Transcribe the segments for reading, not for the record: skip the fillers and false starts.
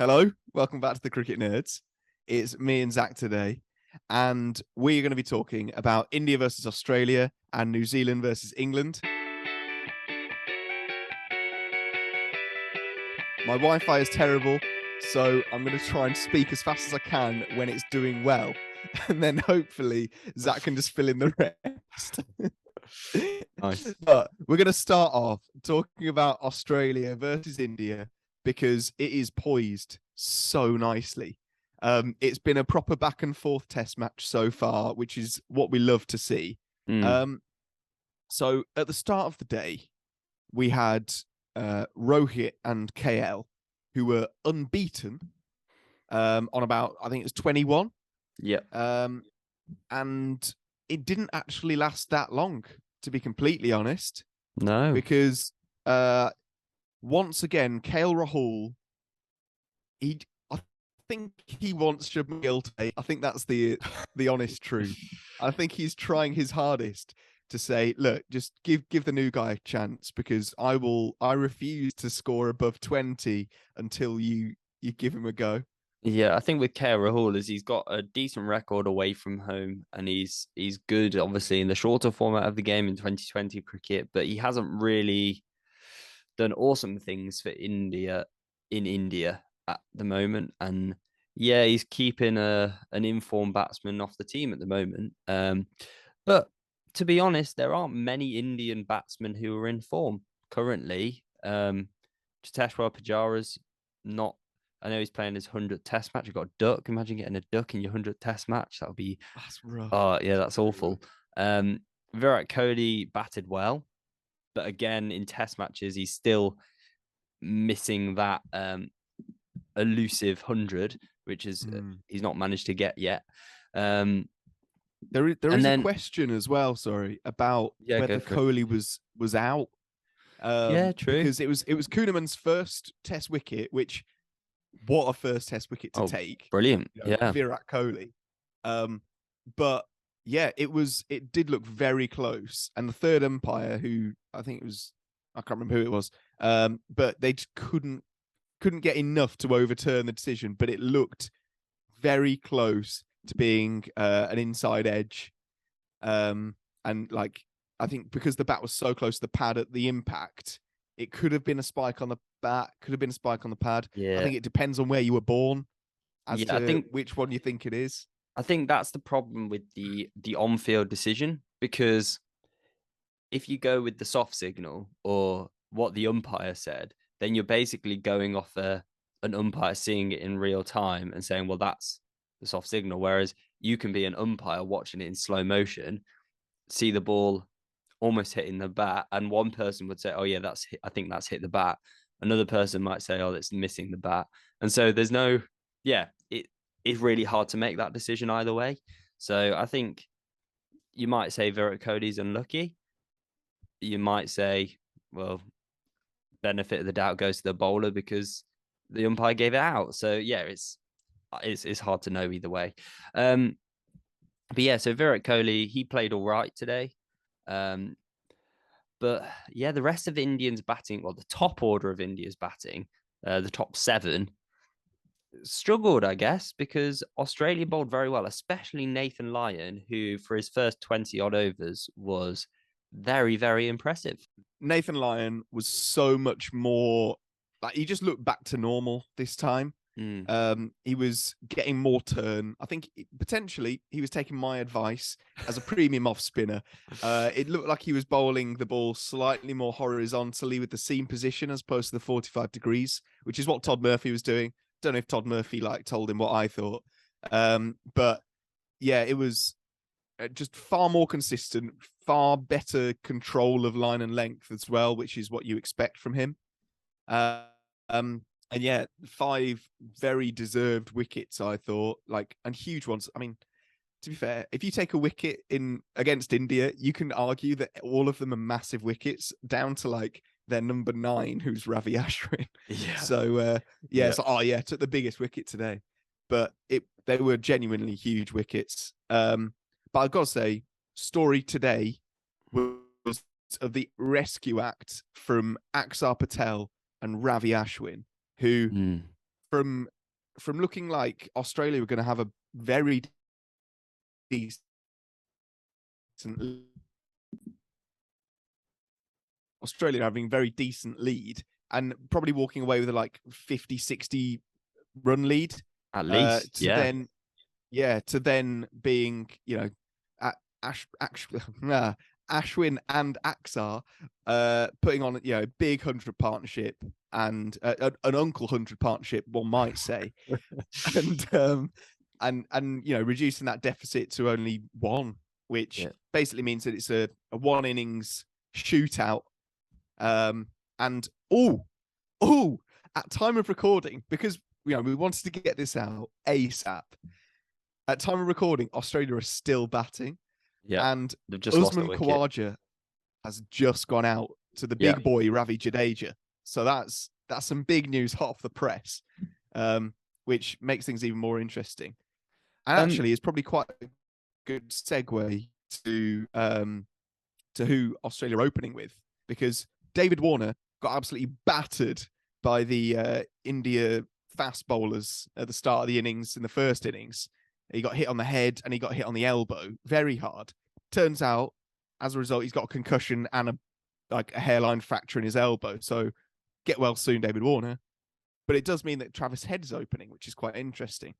Hello, welcome back to the Cricket Nerds. It's me and Zach today, and we're going to be talking about India versus Australia and New Zealand versus England. My Wi-Fi is terrible, so I'm going to try and speak as fast as I can when it's doing well, and then hopefully Zach can just fill in the rest. Nice. But we're going to start off talking about Australia versus India because it is poised so nicely. It's been a proper back and forth test match so far, which is what we love to see. So at the start of the day, we had Rohit and KL, who were unbeaten on about, I think it was 21. Yeah. And it didn't actually last that long, to be completely honest. No. Because once again, KL Rahul, I think he wants Shubman Gill to play. I think that's the honest truth. I think he's trying his hardest to say, look, just give the new guy a chance, because I refuse to score above 20 until you give him a go. Yeah, I think with KL Rahul is he's got a decent record away from home, and he's good, obviously, in the shorter format of the game in 2020 cricket, but he hasn't really done awesome things for India in India at the moment. And yeah, he's keeping an informed batsman off the team at the moment. But to be honest, there aren't many Indian batsmen who are in form currently. Cheteshwar Pujara's not. I know he's playing his 100th Test match. You've got a duck. Imagine getting a duck in your 100th Test match. That would be. That's rough. Oh yeah, that's awful. Virat Kohli batted well, but again in Test matches he's still missing that elusive 100, which is he's not managed to get yet. There is a question as well, sorry, about whether Kohli was out. Yeah, true. Because it was Kuhneman's first Test wicket, which what a first Test wicket to take. Brilliant. Yeah. Virat Kohli. But yeah, it did look very close. And the third umpire, who I think it was, I can't remember who it was, but they just couldn't get enough to overturn the decision. But it looked very close to being an inside edge. And like, I think because the bat was so close to the pad at the impact, it could have been a spike on the bat, could have been a spike on the pad. Yeah. I think it depends on where you were born as to which one you think it is. I think that's the problem with the on-field decision, because if you go with the soft signal or what the umpire said, then you're basically going off an umpire seeing it in real time and saying, well, that's the soft signal. Whereas you can be an umpire watching it in slow motion, see the ball almost hitting the bat, and one person would say, oh yeah, I think that's hit the bat. Another person might say, oh, it's missing the bat. And so there's no, it's really hard to make that decision either way. So I think you might say Virat Kohli's unlucky. You might say, well, benefit of the doubt goes to the bowler because the umpire gave it out. So yeah, it's hard to know either way. But yeah, so Virat Kohli, he played all right today. But yeah, the rest of the Indians batting, well, the top order of India's batting, the top 7, struggled, I guess, because Australia bowled very well, especially Nathan Lyon, who for his first 20 odd overs was very, very impressive. Nathan Lyon was so much more, like, he just looked back to normal this time. He was getting more turn. I think potentially he was taking my advice as a premium off spinner. It looked like he was bowling the ball slightly more horizontally with the seam position as opposed to the 45 degrees, which is what Todd Murphy was doing. Don't know if Todd Murphy told him what I thought. But yeah, it was just far more consistent, far better control of line and length as well, which is what you expect from him. And yeah, 5 very deserved wickets, I thought, and huge ones. I mean, to be fair, if you take a wicket against India, you can argue that all of them are massive wickets, down to their number 9, who's Ravi Ashwin. Yeah. So took the biggest wicket today, but they were genuinely huge wickets. But I've got to say, story today was of the rescue act from Axar Patel and Ravi Ashwin, who from looking like Australia were going to have a very decent Australia having very decent lead and probably walking away with a like 50, 60 run lead. At least, to then being, Ashwin and Axar putting on, a big 100 partnership and an Uncle 100 partnership, one might say, and reducing that deficit to only one, which basically means that it's a one innings shootout. And at time of recording, because we wanted to get this out ASAP. At time of recording, Australia are still batting. Yeah, and they've just Usman lost a wicket. Khawaja has just gone out to the big boy Ravi Jadeja. So that's some big news hot off the press, which makes things even more interesting. And actually, it's probably quite a good segue to who Australia are opening with, because David Warner got absolutely battered by the India fast bowlers at the start of the innings in the first innings. He got hit on the head and he got hit on the elbow very hard. Turns out, as a result, he's got a concussion and a hairline fracture in his elbow. So get well soon, David Warner. But it does mean that Travis Head is opening, which is quite interesting.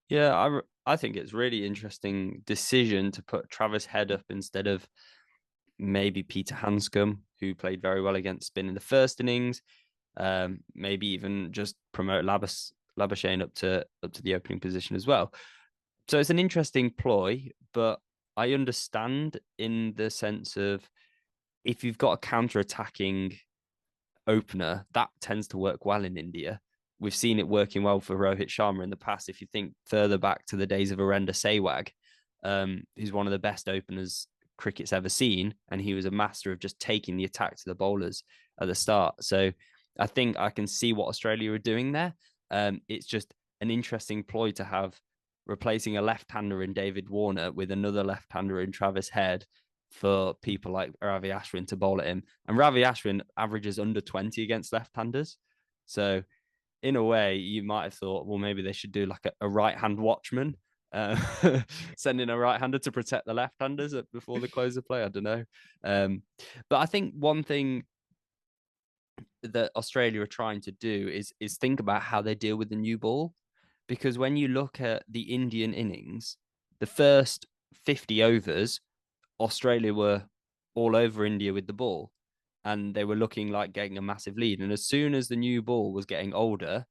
Yeah, I think it's really interesting decision to put Travis Head up instead of maybe Peter Hanscom, who played very well against spin in the first innings. Maybe even just promote Labuschagne up to the opening position as well. So it's an interesting ploy, but I understand in the sense of if you've got a counter-attacking opener, that tends to work well in India. We've seen it working well for Rohit Sharma in the past. If you think further back to the days of Virender Sehwag, who's one of the best openers cricket's ever seen, and he was a master of just taking the attack to the bowlers at the start. So I think I can see what Australia are doing there. It's just an interesting ploy to have, replacing a left-hander in David Warner with another left-hander in Travis Head for people like Ravi Ashwin to bowl at him. And Ravi Ashwin averages under 20 against left-handers. So in a way, you might have thought, well, maybe they should do like a right-hand watchman, sending a right-hander to protect the left-handers before the close of play. I don't know. But I think one thing that Australia are trying to do is think about how they deal with the new ball. Because when you look at the Indian innings, the first 50 overs, Australia were all over India with the ball, and they were looking like getting a massive lead. And as soon as the new ball was getting older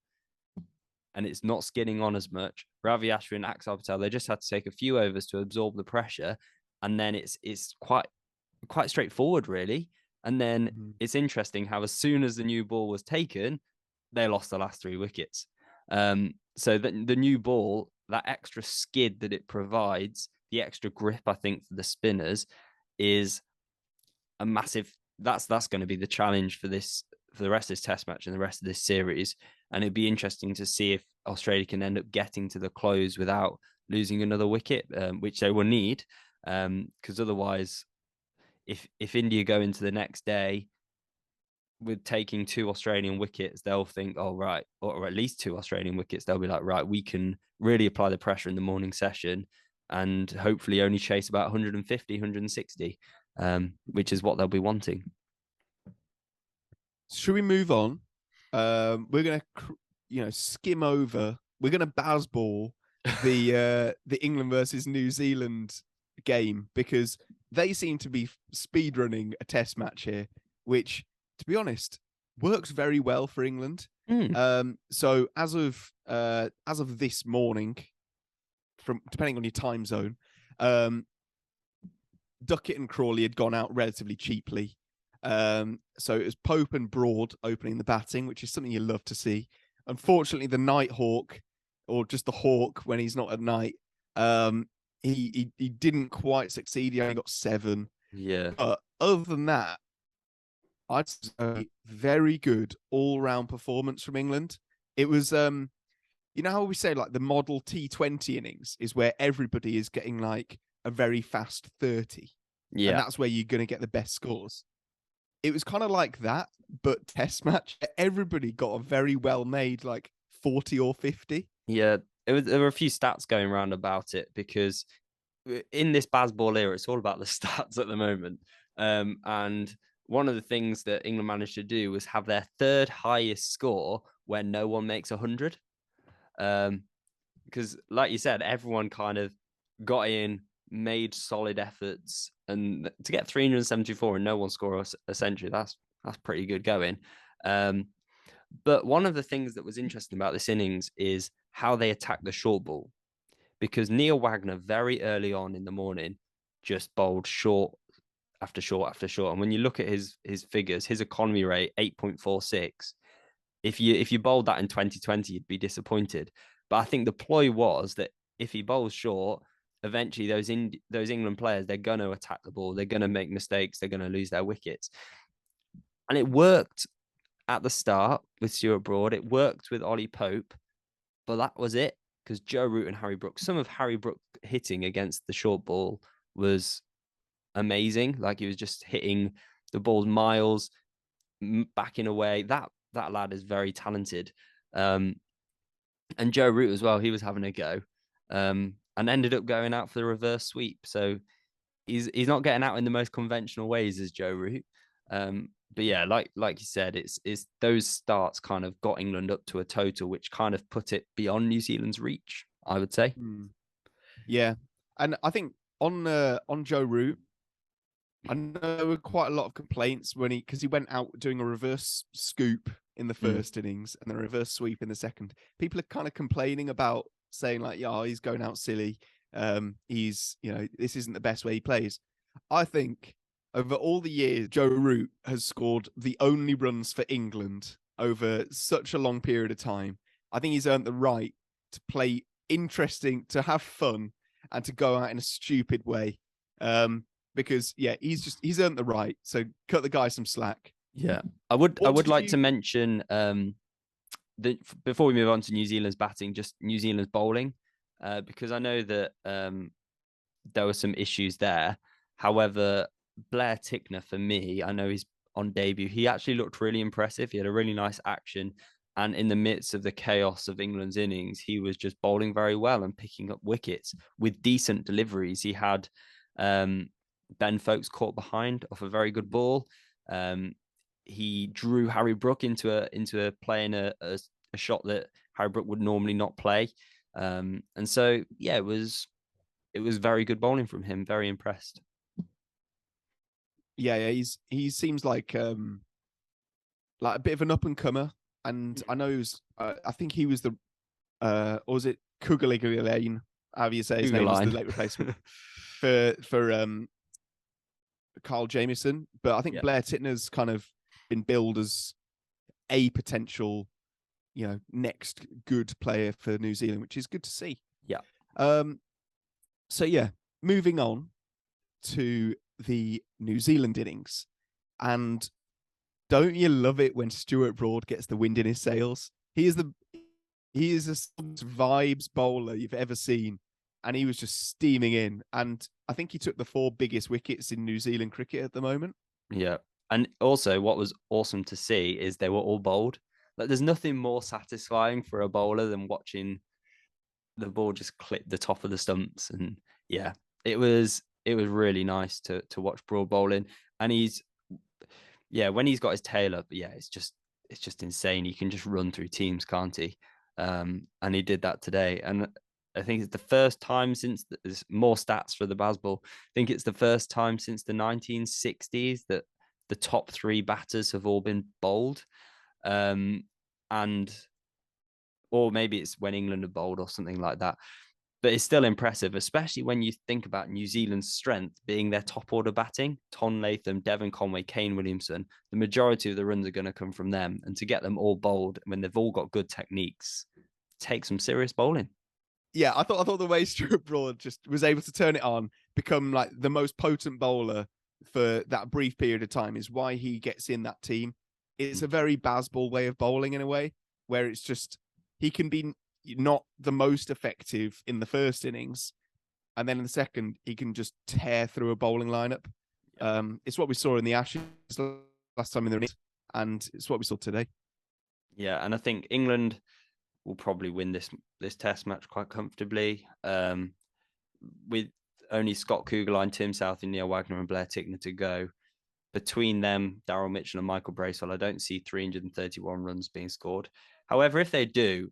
and it's not skidding on as much, Ravi Ashwin, Axar Patel, they just had to take a few overs to absorb the pressure. And then it's quite straightforward, really. And then it's interesting how as soon as the new ball was taken, they lost the last 3 wickets. So the new ball, that extra skid that it provides, the extra grip, I think, for the spinners is a massive. That's going to be the challenge for the rest of this test match and the rest of this series. And it'd be interesting to see if Australia can end up getting to the close without losing another wicket, which they will need. Because otherwise, if India go into the next day with taking 2 Australian wickets, they'll think, oh, right, or at least 2 Australian wickets, they'll be like, right, we can really apply the pressure in the morning session and hopefully only chase about 150, 160, which is what they'll be wanting. Should we move on? We're going to, skim over. We're going to Bazball the England versus New Zealand game, because they seem to be speedrunning a test match here, which, to be honest, works very well for England. So as of this morning, from depending on your time zone, Duckett and Crawley had gone out relatively cheaply. So it was Pope and Broad opening the batting, which is something you love to see. Unfortunately, the Nighthawk, or just the Hawk when he's not at night, he didn't quite succeed. He only got 7. Yeah. But other than that, I'd say a very good all-round performance from England. It was, you know how we say like the model T20 innings is where everybody is getting like a very fast 30. Yeah. And that's where you're going to get the best scores. It was kind of like that, but test match. Everybody got a very well-made like 40 or 50. Yeah, there were a few stats going around about it, because in this Bazball era, it's all about the stats at the moment. And one of the things that England managed to do was have their third highest score when no one makes 100. Because, like you said, everyone kind of got in, made solid efforts, and to get 374 and no one score a century, that's pretty good going. But one of the things that was interesting about this innings is how they attacked the short ball, because Neil Wagner very early on in the morning just bowled short after short after short. And when you look at his figures, his economy rate 8.46. If you bowled that in 2020, you'd be disappointed. But I think the ploy was that if he bowls short, eventually those England players, they're going to attack the ball, they're going to make mistakes, they're going to lose their wickets. And it worked at the start with Stuart Broad, it worked with Ollie Pope, but that was it, because Joe Root and Harry Brook, some of Harry Brook hitting against the short ball was amazing. Like, he was just hitting the balls miles, backing away. That lad is very talented. And Joe Root as well, he was having a go, and ended up going out for the reverse sweep. So he's not getting out in the most conventional ways as Joe Root. But yeah, like you said, it's those starts kind of got England up to a total which kind of put it beyond New Zealand's reach, I would say. Yeah, and I think on Joe Root, I know there were quite a lot of complaints because he went out doing a reverse scoop in the first innings and then a reverse sweep in the second. People are kind of complaining about, saying like, yeah, he's going out silly. He's, this isn't the best way he plays. I think over all the years, Joe Root has scored the only runs for England over such a long period of time. I think he's earned the right to play interesting, to have fun, and to go out in a stupid way. Because he's earned the right. So cut the guy some slack. Yeah, I would like to mention before we move on to New Zealand's batting, just New Zealand's bowling, because I know that there were some issues there. However, Blair Tickner, for me, I know he's on debut. He actually looked really impressive. He had a really nice action. And in the midst of the chaos of England's innings, he was just bowling very well and picking up wickets with decent deliveries. He had Ben Foakes caught behind off a very good ball. He drew Harry Brook into playing a shot that Harry Brook would normally not play. And so, yeah, it was very good bowling from him. Very impressed. Yeah, he seems like a bit of an up and comer, and I know I think he was or was it Kugaligulane, however you say his name, was the late replacement for Carl Jamieson. But I think Blair Tickner's kind of been billed as a potential, next good player for New Zealand, which is good to see. Yeah. So yeah, moving on to the New Zealand innings, and don't you love it when Stuart Broad gets the wind in his sails? He is a vibes bowler you've ever seen, and he was just steaming in. And I think he took the 4 biggest wickets in New Zealand cricket at the moment. Yeah, and also what was awesome to see is they were all bowled. Like, there's nothing more satisfying for a bowler than watching the ball just clip the top of the stumps. And yeah, it was really nice to watch Broad bowling. And when he's got his tail up, it's just insane. He can just run through teams, can't he? And he did that today. And I think it's the first time since there's more stats for the Bazball. I think it's the first time since the 1960s that the top 3 batters have all been bowled. Or maybe it's when England are bowled or something like that. But it's still impressive, especially when you think about New Zealand's strength being their top order batting. Tom Latham, Devon Conway, Kane Williamson. The majority of the runs are going to come from them. And to get them all bowled when they've all got good techniques takes some serious bowling. Yeah, I thought the way Stuart Broad just was able to turn it on, become like the most potent bowler for that brief period of time, is why he gets in that team. It's a very Bazball way of bowling in a way, where it's just he can be not the most effective in the first innings, and then in the second he can just tear through a bowling lineup. It's what we saw in the Ashes last time in the innings, and it's what we saw today. Yeah, and I think England will probably win this test match quite comfortably. With only Scott Kugelheim, Tim Southey, Neil Wagner, and Blair Tickner to go. Between them, Daryl Mitchell and Michael Bracewell, I don't see 331 runs being scored. However, if they do,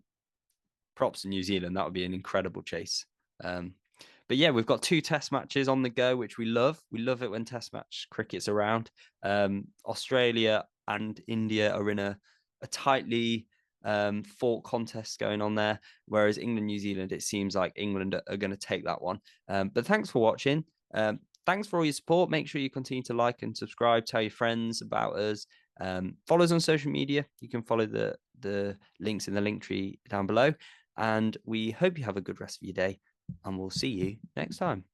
props to New Zealand. That would be an incredible chase. But yeah, we've got 2 test matches on the go, which we love. We love it when test match cricket's around. Australia and India are in a tightly fought contest going on there, whereas England, New Zealand, it seems like England are going to take that one. But thanks for watching. Thanks for all your support. Make sure you continue to like and subscribe. Tell your friends about us. Follow us on social media. You can follow the links in the link tree down below. And we hope you have a good rest of your day. And we'll see you next time.